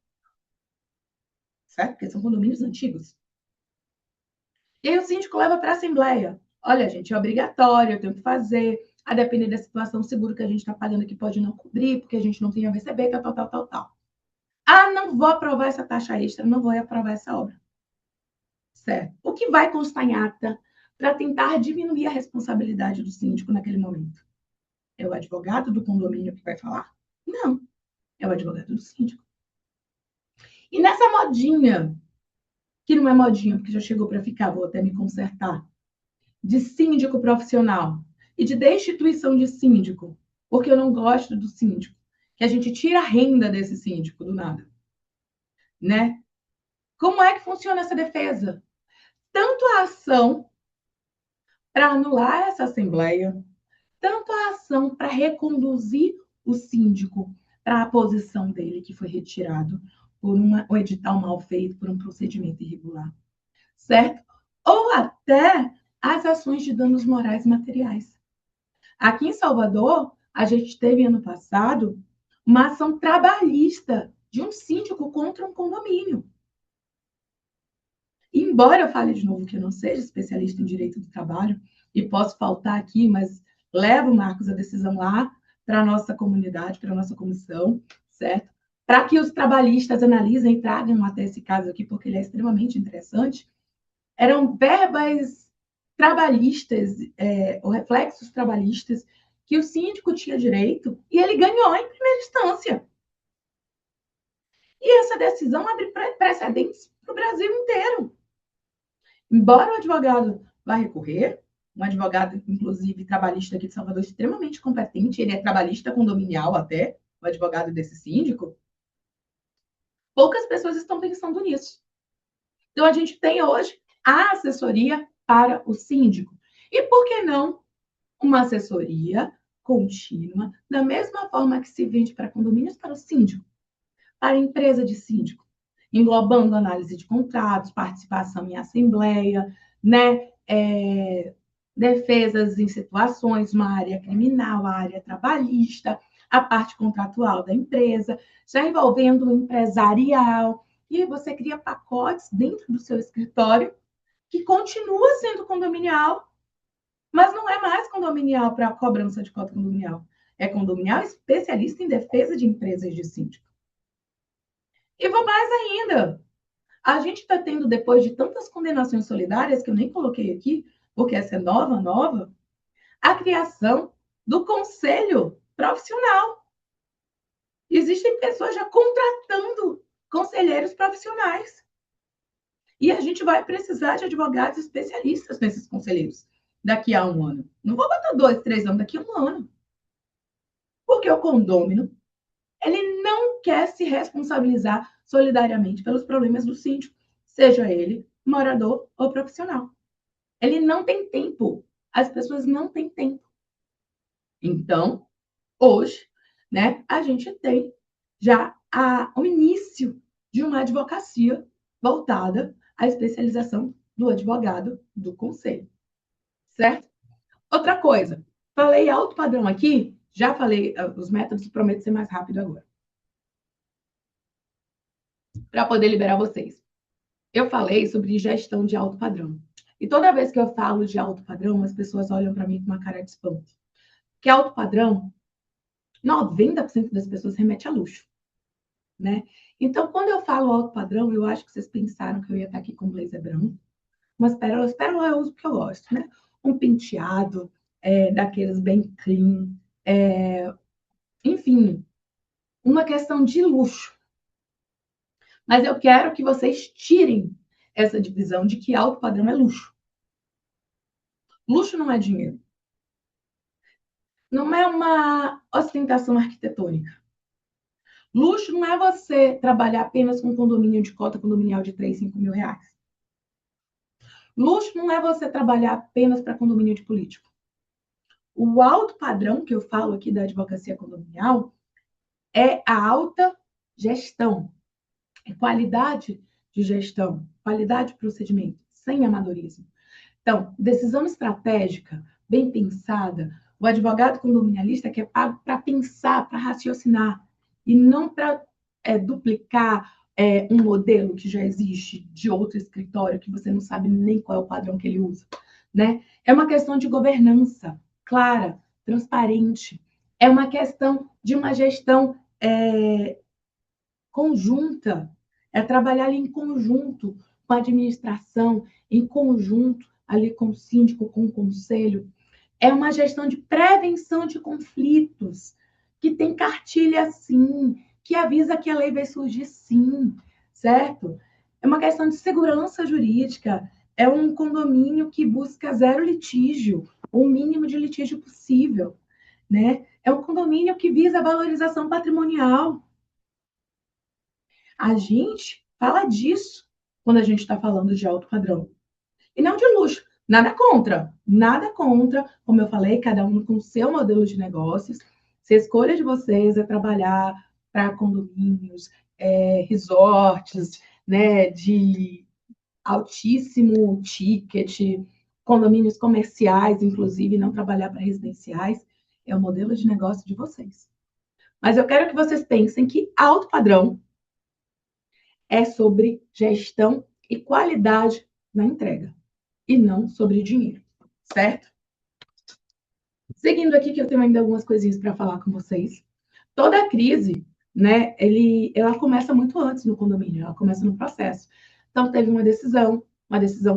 Certo? Porque são condomínios antigos. E aí o síndico leva para a assembleia. Olha, gente, é obrigatório, eu tenho que fazer. A depender da situação, o seguro que a gente está pagando aqui pode não cobrir, porque a gente não tem a VCB, tal. Ah, não vou aprovar essa taxa extra, não vou aprovar essa obra. Certo. O que vai constar em ata para tentar diminuir a responsabilidade do síndico naquele momento? É o advogado do condomínio que vai falar? Não, é o advogado do síndico. E nessa modinha, que não é modinha, porque já chegou para ficar, vou até me consertar, de síndico profissional e de destituição de síndico, porque eu não gosto do síndico, que a gente tira a renda desse síndico do nada, né? Como é que funciona essa defesa? Tanto a ação para anular essa assembleia, tanto a ação para reconduzir o síndico para a posição dele, que foi retirado por um edital mal feito, por um procedimento irregular, certo? Ou até as ações de danos morais e materiais. Aqui em Salvador, a gente teve ano passado uma ação trabalhista de um síndico contra um condomínio. Embora eu fale de novo que eu não seja especialista em direito do trabalho e posso faltar aqui, mas levo, Marcos, a decisão lá para a nossa comunidade, para a nossa comissão, certo? Para que os trabalhistas analisem e tragam até esse caso aqui, porque ele é extremamente interessante. Eram verbas trabalhistas, ou reflexos trabalhistas, que o síndico tinha direito e ele ganhou em primeira instância. E essa decisão abre precedentes para o Brasil inteiro. Embora o advogado vá recorrer, um advogado, inclusive, trabalhista aqui de Salvador, extremamente competente, ele é trabalhista condominial até, o advogado desse síndico, poucas pessoas estão pensando nisso. Então, a gente tem hoje a assessoria para o síndico. E por que não uma assessoria contínua, da mesma forma que se vende para condomínios, para o síndico, para a empresa de síndico, englobando análise de contratos, participação em assembleia, né? Defesas em situações, uma área criminal, a área trabalhista, a parte contratual da empresa, já envolvendo o empresarial, e você cria pacotes dentro do seu escritório que continua sendo condominial, mas não é mais condominial para cobrança de cota condominial. É condominial especialista em defesa de empresas de síndico. E vou mais ainda. A gente está tendo, depois de tantas condenações solidárias, que eu nem coloquei aqui, porque essa é nova, a criação do conselho profissional. Existem pessoas já contratando conselheiros profissionais. E a gente vai precisar de advogados especialistas nesses conselheiros daqui a um ano. Não vou botar 2, 3 anos, daqui a um ano. Porque o condômino, ele não quer se responsabilizar solidariamente pelos problemas do síndico, seja ele morador ou profissional. Ele não tem tempo. As pessoas não têm tempo. Então, hoje, né, a gente tem já o início de uma advocacia voltada à especialização do advogado do conselho, certo? Outra coisa, falei alto padrão aqui, já falei os métodos, prometo ser mais rápido agora, para poder liberar vocês. Eu falei sobre gestão de alto padrão. E toda vez que eu falo de alto padrão, as pessoas olham para mim com uma cara de espanto. Que alto padrão, 90% das pessoas remete a luxo, né? Então, quando eu falo alto padrão, eu acho que vocês pensaram que eu ia estar aqui com blazer branco, mas pérola eu uso porque eu gosto, né? Um penteado, daqueles bem clean, enfim, uma questão de luxo. Mas eu quero que vocês tirem essa divisão de que alto padrão é luxo. Luxo não é dinheiro. Não é uma ostentação arquitetônica. Luxo não é você trabalhar apenas com condomínio de cota condominial de 3, 5 mil reais. Luxo não é você trabalhar apenas para condomínio de político. O alto padrão que eu falo aqui da advocacia condominial é a alta gestão, é qualidade de gestão, qualidade de procedimento, sem amadorismo. Então, decisão estratégica, bem pensada, o advogado condominialista que é pago para pensar, para raciocinar, e não para duplicar um modelo que já existe de outro escritório que você não sabe nem qual é o padrão que ele usa, né? É uma questão de governança clara, transparente. É uma questão de uma gestão conjunta, é trabalhar ali em conjunto com a administração, em conjunto ali com o síndico, com o conselho. É uma gestão de prevenção de conflitos, que tem cartilha sim, que avisa que a lei vai surgir sim, certo? É uma questão de segurança jurídica, é um condomínio que busca zero litígio, o mínimo de litígio possível, né? É um condomínio que visa a valorização patrimonial. A gente fala disso quando a gente está falando de alto padrão. E não de luxo. Nada contra. Nada contra. Como eu falei, cada um com o seu modelo de negócios. Se a escolha de vocês é trabalhar para condomínios, resorts, né, de altíssimo ticket, condomínios comerciais, inclusive, não trabalhar para residenciais, é o modelo de negócio de vocês. Mas eu quero que vocês pensem que alto padrão é sobre gestão e qualidade na entrega, e não sobre dinheiro, certo? Seguindo aqui, que eu tenho ainda algumas coisinhas para falar com vocês. Toda a crise, né, ela começa muito antes no condomínio, ela começa no processo. Então, teve uma decisão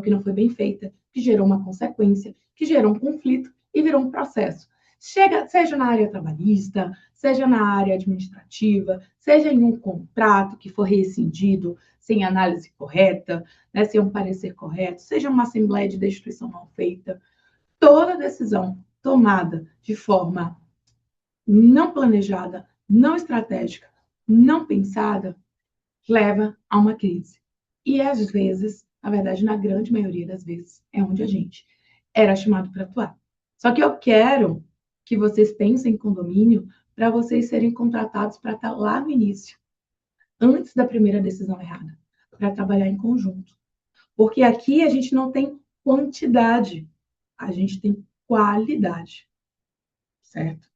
que não foi bem feita, que gerou uma consequência, que gerou um conflito e virou um processo. Seja na área trabalhista, seja na área administrativa, seja em um contrato que for rescindido sem análise correta, né, sem um parecer correto, seja uma assembleia de destituição mal feita, toda decisão tomada de forma não planejada, não estratégica, não pensada, leva a uma crise. E às vezes, na verdade, na grande maioria das vezes, é onde a gente era chamado para atuar. Só que eu quero que vocês pensem em condomínio para vocês serem contratados para estar lá no início, antes da primeira decisão errada, para trabalhar em conjunto. Porque aqui a gente não tem quantidade, a gente tem qualidade, certo?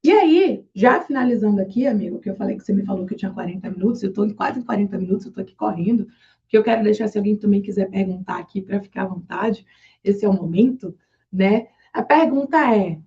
E aí, já finalizando aqui, amigo, que eu falei que você me falou que eu tinha 40 minutos, eu estou em quase 40 minutos, eu estou aqui correndo, que eu quero deixar, se alguém também quiser perguntar aqui para ficar à vontade, esse é o momento, né? A pergunta é,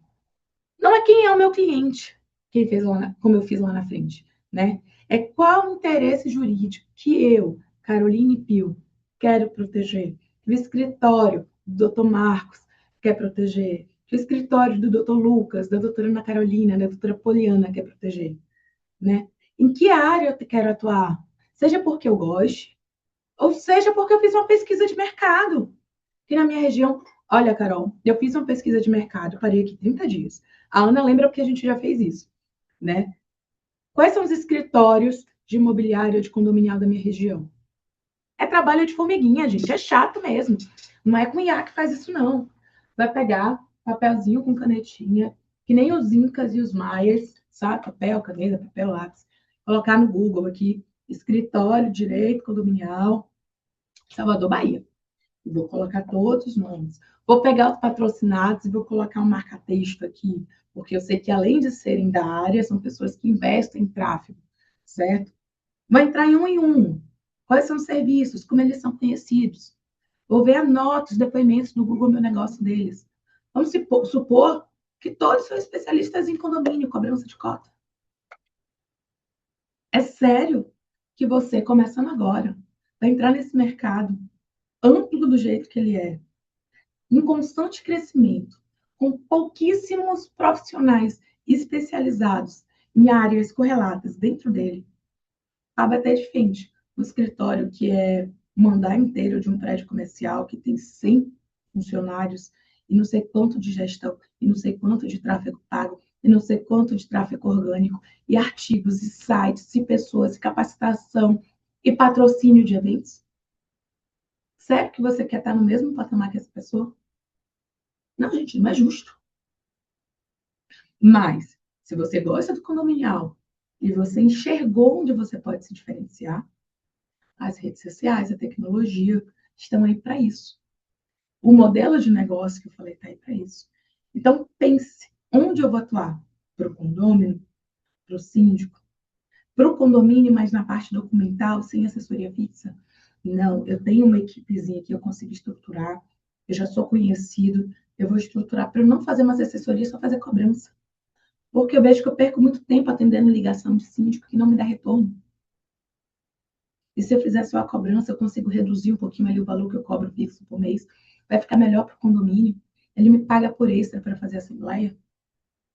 não é quem é o meu cliente, quem fez lá como eu fiz lá na frente, né? É qual o interesse jurídico que eu, Caroline Pio, quero proteger, que o escritório do doutor Marcos quer proteger, que o escritório do doutor Lucas, da doutora Ana Carolina, da doutora Poliana quer proteger, né? Em que área eu quero atuar? Seja porque eu goste, ou seja porque eu fiz uma pesquisa de mercado. Aqui na minha região, olha, Carol, eu fiz uma pesquisa de mercado, parei aqui 30 dias. A Ana lembra porque a gente já fez isso, né? Quais são os escritórios de imobiliário de condominial da minha região? É trabalho de formiguinha, gente, é chato mesmo. Não é com IA que faz isso, não. Vai pegar papelzinho com canetinha, que nem os Incas e os Maias, sabe? Papel, caneta, papel, lápis. Colocar no Google aqui, escritório, direito condominial, Salvador, Bahia. Vou colocar todos os nomes. Vou pegar os patrocinados e vou colocar um marca-texto aqui, porque eu sei que, além de serem da área, são pessoas que investem em tráfego, certo? Vou entrar em um. Quais são os serviços? Como eles são conhecidos? Vou ver a nota, os depoimentos no Google Meu Negócio deles. Vamos supor que todos são especialistas em condomínio, cobrança de cota. É sério que você, começando agora, vai entrar nesse mercado amplo do jeito que ele é, em constante crescimento, com pouquíssimos profissionais especializados em áreas correlatas dentro dele, a bater de frente no escritório, que é um andar inteiro de um prédio comercial que tem 100 funcionários e não sei quanto de gestão, e não sei quanto de tráfego pago, e não sei quanto de tráfego orgânico, e artigos, e sites, e pessoas, e capacitação, e patrocínio de eventos. Sério que você quer estar no mesmo patamar que essa pessoa? Não, gente, não é justo. Mas, se você gosta do condominial e você enxergou onde você pode se diferenciar, as redes sociais, a tecnologia estão aí para isso. O modelo de negócio que eu falei está aí para isso. Então, pense, onde eu vou atuar? Para o condomínio? para o síndico, para o condomínio, mas na parte documental, sem assessoria fixa. Não, eu tenho uma equipezinha que eu consigo estruturar, eu já sou conhecido, eu vou estruturar para eu não fazer mais assessoria, só fazer cobrança. Porque eu vejo que eu perco muito tempo atendendo ligação de síndico que não me dá retorno. E se eu fizer só a cobrança, eu consigo reduzir um pouquinho ali o valor que eu cobro fixo por mês. Vai ficar melhor para o condomínio. Ele me paga por extra para fazer assembleia.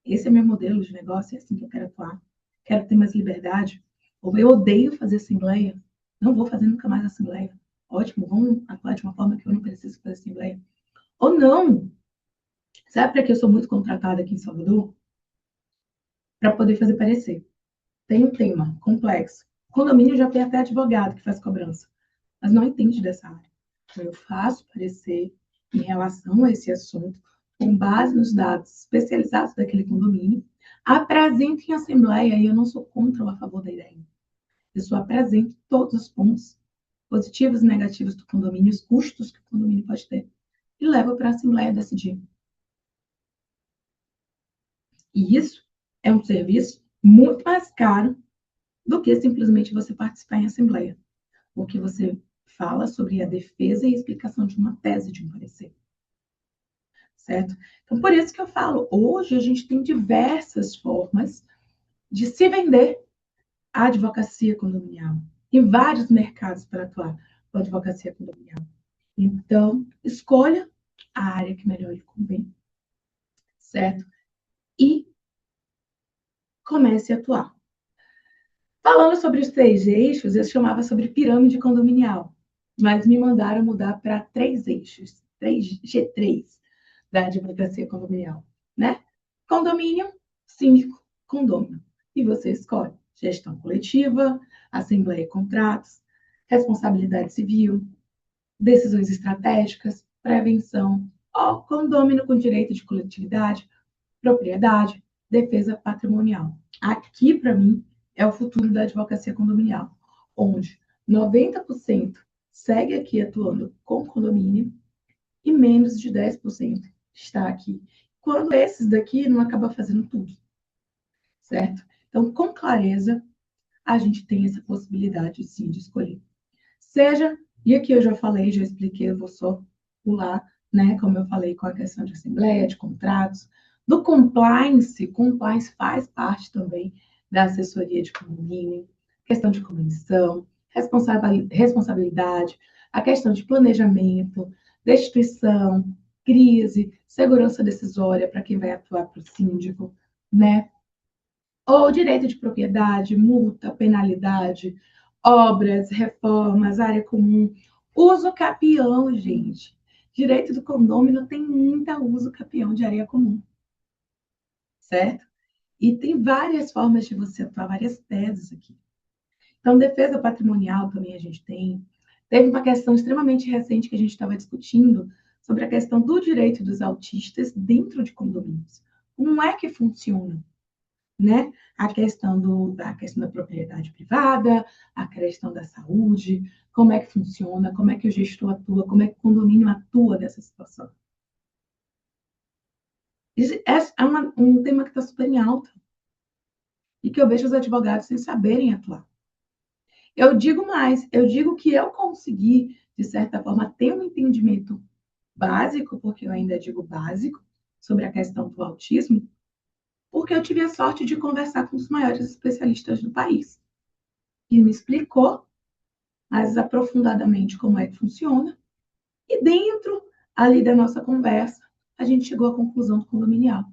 Esse é meu modelo de negócio, é assim que eu quero atuar. Quero ter mais liberdade. Ou eu odeio fazer assembleia. Não vou fazer nunca mais assembleia. Ótimo, vamos atuar de uma forma que eu não preciso fazer assembleia. Ou não. Sabe para que eu sou muito contratada aqui em Salvador? Para poder fazer parecer. Tem um tema complexo. O condomínio já tem até advogado que faz cobrança, mas não entende dessa área. Então, eu faço parecer em relação a esse assunto, com base nos dados especializados daquele condomínio, apresento em assembleia, e eu não sou contra ou a favor da ideia. Eu só apresento todos os pontos positivos e negativos do condomínio, os custos que o condomínio pode ter, e levo para a assembleia decidir. E isso é um serviço muito mais caro do que simplesmente você participar em assembleia, porque você fala sobre a defesa e explicação de uma tese de um parecer, certo? Então, por isso que eu falo, hoje a gente tem diversas formas de se vender a advocacia condominial. Tem vários mercados para atuar com a advocacia condominial. Então, escolha a área que melhor lhe convém, certo? E comece a atuar. Falando sobre os 3 eixos, eu chamava sobre pirâmide condominial, mas me mandaram mudar para 3 eixos, 3G3 da advocacia condominial, né? Condomínio, síndico, condômino. E você escolhe gestão coletiva, assembleia e contratos, responsabilidade civil, decisões estratégicas, prevenção, ou condômino com direito de coletividade, propriedade, defesa patrimonial. Aqui, para mim, é o futuro da advocacia condominial, onde 90% segue aqui atuando com condomínio e menos de 10% está aqui. Quando esses daqui não acabam fazendo tudo, certo? Então, com clareza, a gente tem essa possibilidade, sim, de escolher. Seja, e aqui eu já falei, já expliquei, eu vou só pular, né? Como eu falei, com a questão de assembleia, de contratos, do compliance faz parte também da assessoria de condomínio, questão de comissão, responsabilidade, a questão de planejamento, destituição, crise, segurança decisória para quem vai atuar para o síndico, né? Ou direito de propriedade, multa, penalidade, obras, reformas, área comum, uso capião, gente. Direito do condômino tem muita uso capião de área comum, certo? E tem várias formas de você atuar, várias teses aqui. Então, defesa patrimonial também a gente tem. Teve uma questão extremamente recente que a gente estava discutindo sobre a questão do direito dos autistas dentro de condomínios. Como é que funciona? Né? A questão da propriedade privada, a questão da saúde, como é que funciona, como é que o gestor atua, como é que o condomínio atua nessa situação. Esse é um tema que está super em alta e que eu vejo os advogados sem saberem atuar. Eu digo mais, eu digo que eu consegui, de certa forma, ter um entendimento básico, porque eu ainda digo básico, sobre a questão do autismo, porque eu tive a sorte de conversar com os maiores especialistas do país. E me explicou mais aprofundadamente como é que funciona. E dentro ali da nossa conversa, a gente chegou à conclusão do condominial.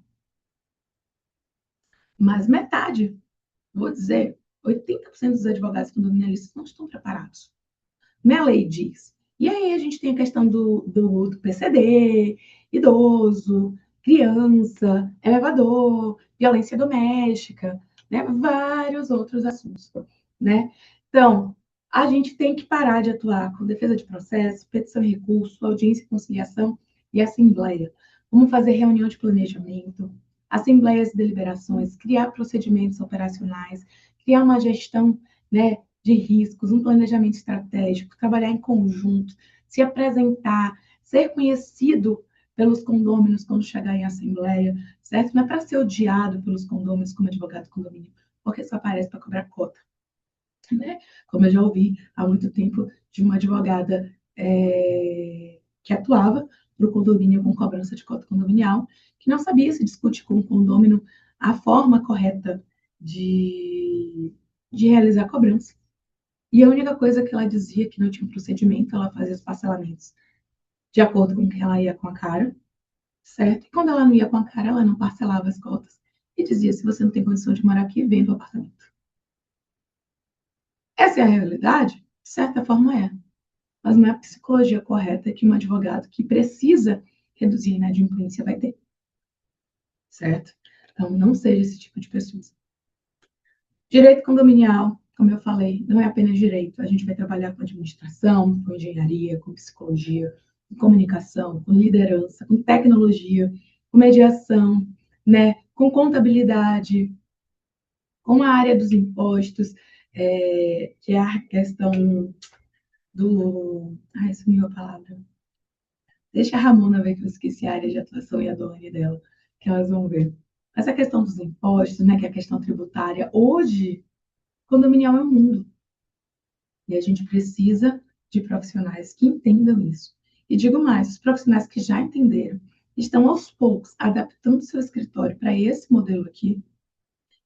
Mas metade, vou dizer, 80% dos advogados condominialistas não estão preparados. Minha lei diz. E aí a gente tem a questão do PCD, idoso, criança, elevador, violência doméstica, né? Vários outros assuntos, né? Então, a gente tem que parar de atuar com defesa de processo, petição e recurso, audiência e conciliação e assembleia. Vamos fazer reunião de planejamento, assembleias e deliberações, criar procedimentos operacionais, criar uma gestão, né, de riscos, um planejamento estratégico, trabalhar em conjunto, se apresentar, ser conhecido pelos condôminos quando chegar em assembleia, certo? Não é para ser odiado pelos condôminos como advogado de condomínio, porque só aparece para cobrar cota, né? Como eu já ouvi há muito tempo de uma advogada que atuava para o condomínio com cobrança de cota condominial, que não sabia se discutir com o condômino a forma correta de realizar a cobrança. E a única coisa que ela dizia que não tinha um procedimento, ela fazia os parcelamentos de acordo com o que ela ia com a cara, certo? E quando ela não ia com a cara, ela não parcelava as cotas e dizia: se você não tem condição de morar aqui, venda o apartamento. Essa é a realidade? De certa forma é. Mas não é a psicologia correta que um advogado que precisa reduzir a inadimplência vai ter, certo? Então, não seja esse tipo de pessoa. Direito condominial, como eu falei, não é apenas direito. A gente vai trabalhar com administração, com engenharia, com psicologia, com comunicação, com liderança, com tecnologia, com mediação, né? Com contabilidade, com a área dos impostos, que é a questão do... Ai, sumiu a palavra. Deixa a Ramona ver que eu esqueci a área de atuação e a Doni dela, que elas vão ver. Mas a questão dos impostos, né, que é a questão tributária, hoje, condominial é um mundo. E a gente precisa de profissionais que entendam isso. E digo mais, os profissionais que já entenderam estão aos poucos adaptando seu escritório para esse modelo aqui,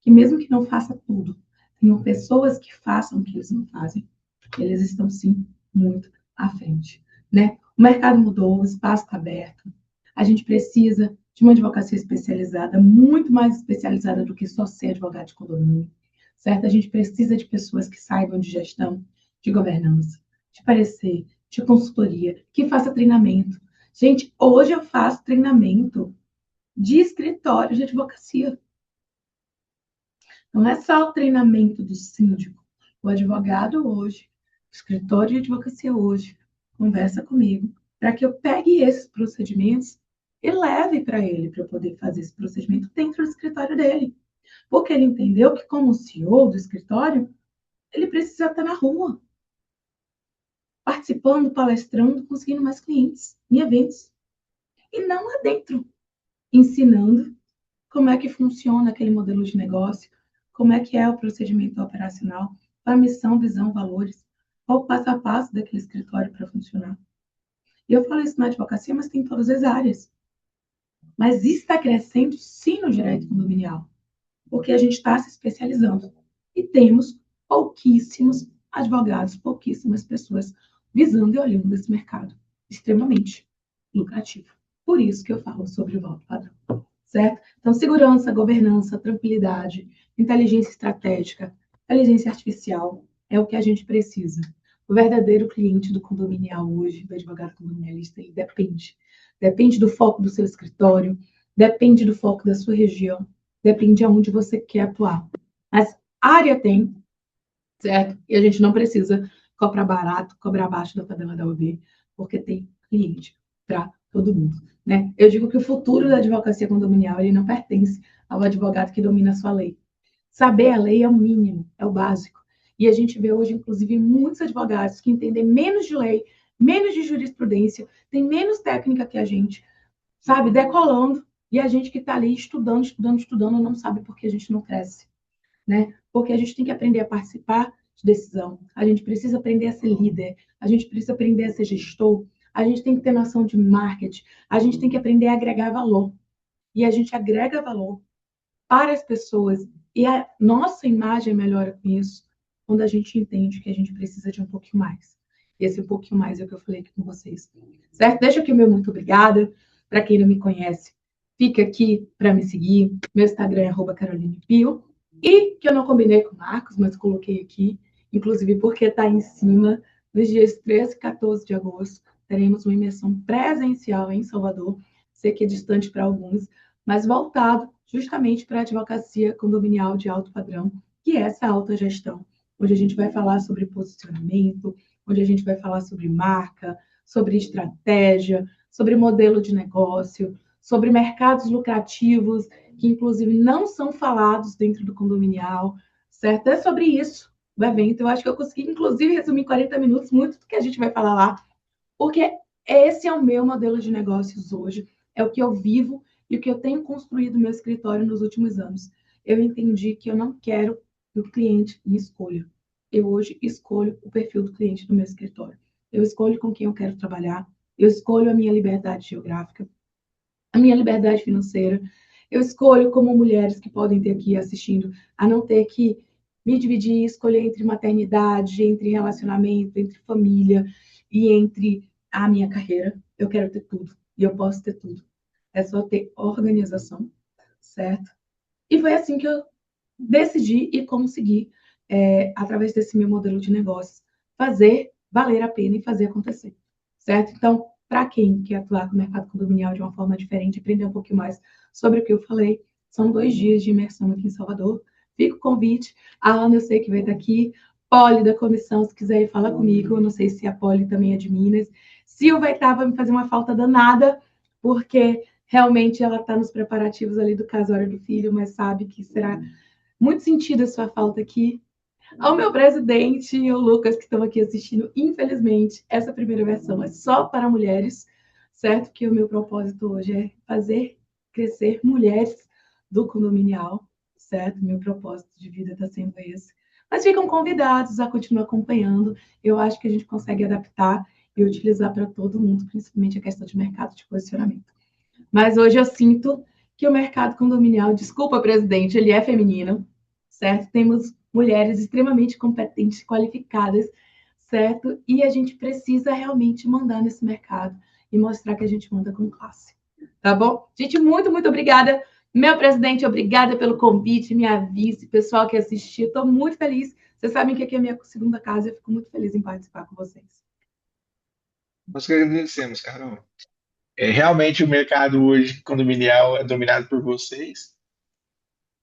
que mesmo que não faça tudo, tenham pessoas que façam o que eles não fazem. Eles estão, sim, muito à frente, né? O mercado mudou, o espaço está aberto. A gente precisa de uma advocacia especializada, muito mais especializada do que só ser advogado de condomínio, certo? A gente precisa de pessoas que saibam de gestão, de governança, de parecer, de consultoria, que faça treinamento. Gente, hoje eu faço treinamento de escritório de advocacia. Não é só o treinamento do síndico. O advogado hoje, o escritório de advocacia hoje, conversa comigo para que eu pegue esses procedimentos e leve para ele, para eu poder fazer esse procedimento dentro do escritório dele. Porque ele entendeu que, como CEO do escritório, ele precisa estar na rua, participando, palestrando, conseguindo mais clientes em eventos. E não lá dentro, ensinando como é que funciona aquele modelo de negócio, como é que é o procedimento operacional, a missão, visão, valores, qual o passo a passo daquele escritório para funcionar. E eu falo isso na advocacia, mas tem em todas as áreas. Mas isso está crescendo, sim, no direito condominial, porque a gente está se especializando. E temos pouquíssimos advogados, pouquíssimas pessoas visando e olhando esse mercado extremamente lucrativo. Por isso que eu falo sobre o voto padrão. Certo? Então, segurança, governança, tranquilidade, inteligência estratégica, inteligência artificial é o que a gente precisa. O verdadeiro cliente do condominial hoje, do advogado condominialista, ele depende. Depende do foco do seu escritório, depende do foco da sua região, depende de aonde você quer atuar. Mas a área tem, certo? E a gente não precisa cobrar barato, cobrar abaixo da tabela da OAB, porque tem cliente para todo mundo, né? Eu digo que o futuro da advocacia condominial ele não pertence ao advogado que domina a sua lei. Saber a lei é o mínimo, é o básico. E a gente vê hoje, inclusive, muitos advogados que entendem menos de lei, menos de jurisprudência, têm menos técnica que a gente, sabe? Decolando. E a gente que está ali estudando, estudando, estudando, não sabe por que a gente não cresce, né? Porque a gente tem que aprender a participar de decisão, a gente precisa aprender a ser líder, a gente precisa aprender a ser gestor, a gente tem que ter noção de marketing, a gente tem que aprender a agregar valor. E a gente agrega valor para as pessoas e a nossa imagem melhora com isso quando a gente entende que a gente precisa de um pouquinho mais. E esse um pouquinho mais é o que eu falei aqui com vocês. Certo? Deixa aqui o meu muito obrigada. Para quem não me conhece, fica aqui para me seguir. Meu Instagram é @carolinepio. E que eu não combinei com o Marcos, mas coloquei aqui, inclusive porque está em cima, nos dias 13 e 14 de agosto, teremos uma imersão presencial em Salvador. Sei que é distante para alguns, mas voltado justamente para a advocacia condominial de alto padrão, que é essa alta gestão, onde a gente vai falar sobre posicionamento, onde a gente vai falar sobre marca, sobre estratégia, sobre modelo de negócio, sobre mercados lucrativos, que inclusive não são falados dentro do condominial, certo? É sobre isso o evento. Eu acho que eu consegui, inclusive, resumir em 40 minutos muito do que a gente vai falar lá, porque esse é o meu modelo de negócios hoje, é o que eu vivo e o que eu tenho construído no meu escritório nos últimos anos. Eu entendi que eu não quero que o cliente me escolha. Eu hoje escolho o perfil do cliente no meu escritório. Eu escolho com quem eu quero trabalhar, eu escolho a minha liberdade geográfica, a minha liberdade financeira. Eu escolho como mulheres que podem ter aqui assistindo, a não ter que me dividir, escolher entre maternidade, entre relacionamento, entre família e entre a minha carreira. Eu quero ter tudo e eu posso ter tudo. É só ter organização, certo? E foi assim que eu decidi e consegui, através desse meu modelo de negócios, fazer valer a pena e fazer acontecer, certo? Então, para quem quer atuar com o mercado condominial de uma forma diferente, aprender um pouquinho mais sobre o que eu falei, são 2 dias de imersão aqui em Salvador. Fica o convite. A Ana, eu sei que vai estar aqui. Poli da comissão, se quiser ir falar comigo. Eu não sei se a Poli também é de Minas. Sil vai estar, vai me fazer uma falta danada, porque realmente ela está nos preparativos ali do casório do filho, mas sabe que será muito sentido a sua falta aqui. Ao meu presidente e ao Lucas, que estão aqui assistindo, infelizmente, essa primeira versão é só para mulheres, certo? Que o meu propósito hoje é fazer crescer mulheres do condominial, certo? Meu propósito de vida está sendo esse. Mas ficam convidados a continuar acompanhando. Eu acho que a gente consegue adaptar e utilizar para todo mundo, principalmente a questão de mercado de posicionamento. Mas hoje eu sinto que o mercado condominial, desculpa, presidente, ele é feminino, certo? Temos mulheres extremamente competentes, qualificadas, certo? E a gente precisa realmente mandar nesse mercado e mostrar que a gente manda com classe. Tá bom? Gente, muito, muito obrigada. Meu presidente, obrigada pelo convite, minha vice, pessoal que assistiu. Estou muito feliz. Vocês sabem que aqui é a minha segunda casa e eu fico muito feliz em participar com vocês. Nós que agradecemos, Carol. Realmente o mercado hoje condominial é dominado por vocês.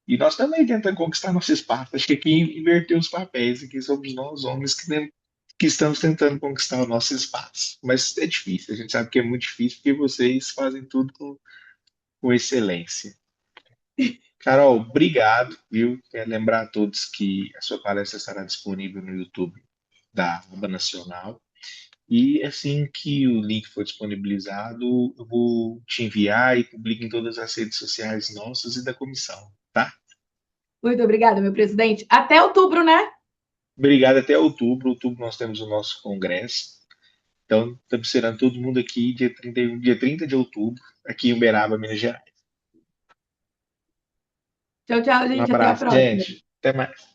E nós também tentamos conquistar nosso espaço. Acho que aqui inverteu os papéis. Aqui somos nós, homens, que estamos tentando conquistar o nosso espaço. Mas é difícil. A gente sabe que é muito difícil porque vocês fazem tudo com excelência. Carol, obrigado, viu? Quero lembrar a todos que a sua palestra estará disponível no YouTube da Aba Nacional. E assim que o link for disponibilizado, eu vou te enviar e publico em todas as redes sociais nossas e da comissão, tá? Muito obrigada, meu presidente. Até outubro, né? Obrigado até outubro. Outubro nós temos o nosso congresso. Então, estamos esperando todo mundo aqui dia 31, dia 30 de outubro, aqui em Uberaba, Minas Gerais. Tchau, tchau, Um gente. Até a abraço, próxima. gente. Até mais.